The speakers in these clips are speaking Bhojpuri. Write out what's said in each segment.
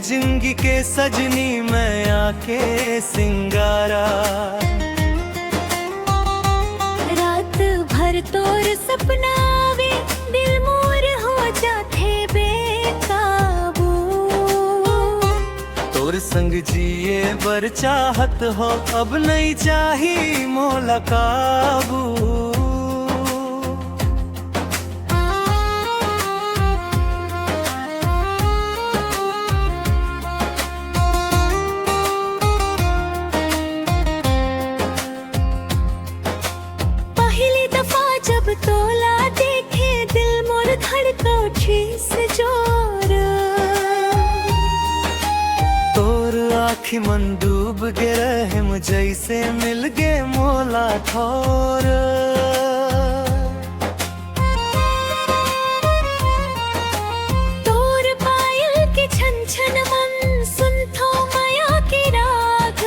जिंदगी के सजनी मैं आके सिंगारा। रात भर तोर सपना आवे, दिल मोर हो जाते बेकाबू। तोर संग जिए बर चाहत हो, अब नहीं चाही मोला काबू। जब तोला देखे दिल मोर धड़का ठेस जोर। तोर आँखी मन डूब गे रहम जैसे मिल गे मोला ठोर। तोर पायल के छन छन मन सुनथो माया के राग।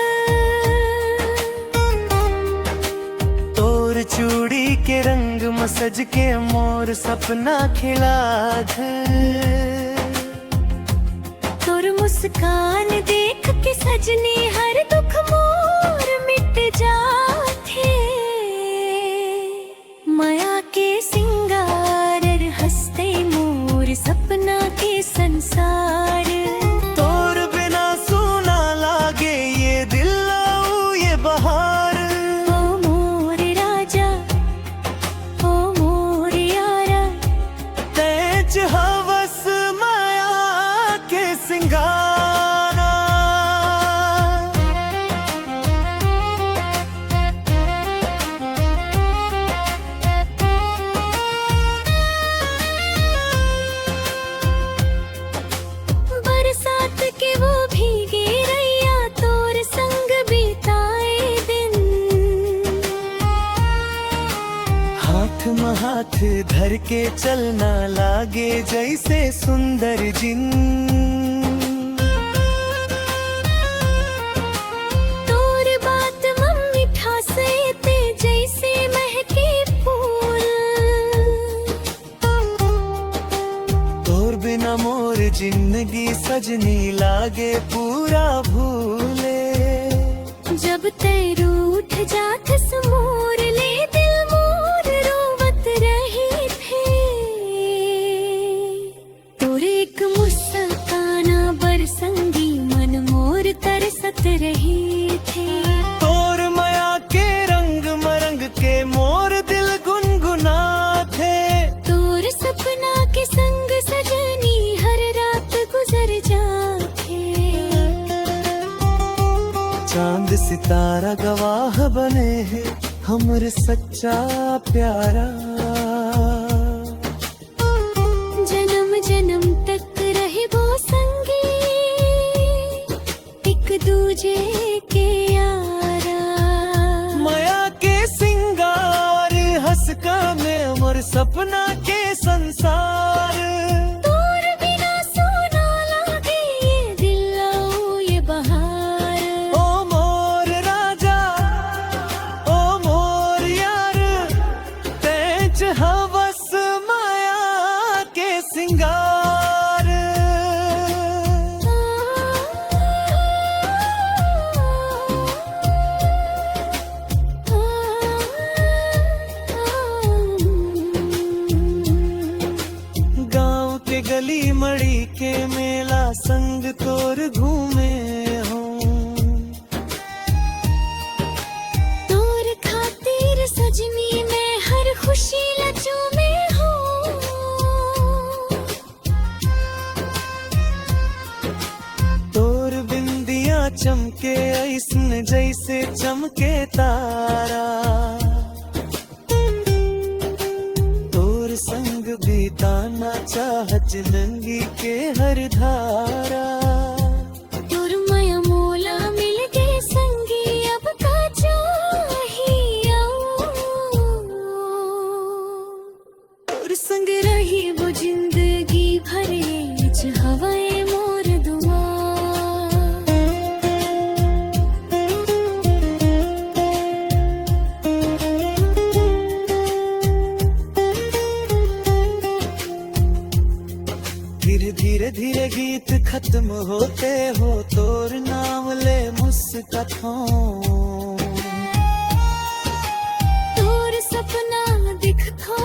तोर चूड़ी के रंग सज के मोर सपना खिला दे। तोर मुस्कान देख के सजनी हर दुख मोर मिट जाथे। माया के सिंगार हंसते मोर सपना के संसार। तोर बिना सुना लागे ये दिल आऊ ये बहार। हवस माया के सिंगारा। बरसात के वो भीगे रैया तोर संग बिताए दिन। हाथ में हाथ धर के चलना लागे जैसे सुंदर जिन। तोर बात मम्मी ठासे ते जैसे महके फूल। तोर बिना मोर जिंदगी सजनी लागे पूरा भूले। जब तैर उठ जात समोर ले दिल मोर रोवत रहे थे। तोर एक मुस्काना बरसंगी मन मोर तरसत रहे थे। तोर माया के रंग मरंग के मोर दिल गुनगुना थे। तोर सपना के संग सजनी हर रात गुजर जाते। चांद सितारा गवाह बने हैं हमरे सच्चा प्यारा। जन्म जन्म तक रहे वो संगी एक दूजे के यारा। माया के सिंगार हंस का में अमर सपना के संसार। तोर बिना सोना लागे ये दिल आऊ ये बहार। ओ मोर राजा ओ मोर यार, तेज हवस माया के सिंगार। गाँव के गली मड़ी के मेला संग तोर घूमे हूँ। तोर खातिर सजनी मैं हर खुशी लचों में हूँ। तोर बिंदिया चमके ऐसन जैसे चमके तारा। तोर संग बिताना चाहत जिंदगी के हर धारा। तोर माया मोला मिल गए संगी अब का चाहिए। तोर संग रही वो जिंदगी भरे च हवाएं मोर दुआ। धीरे धीरे धीरे धीरे गीत खत्म होते हो तोर नाम ले मुस्काथों तोर सपना दिखथो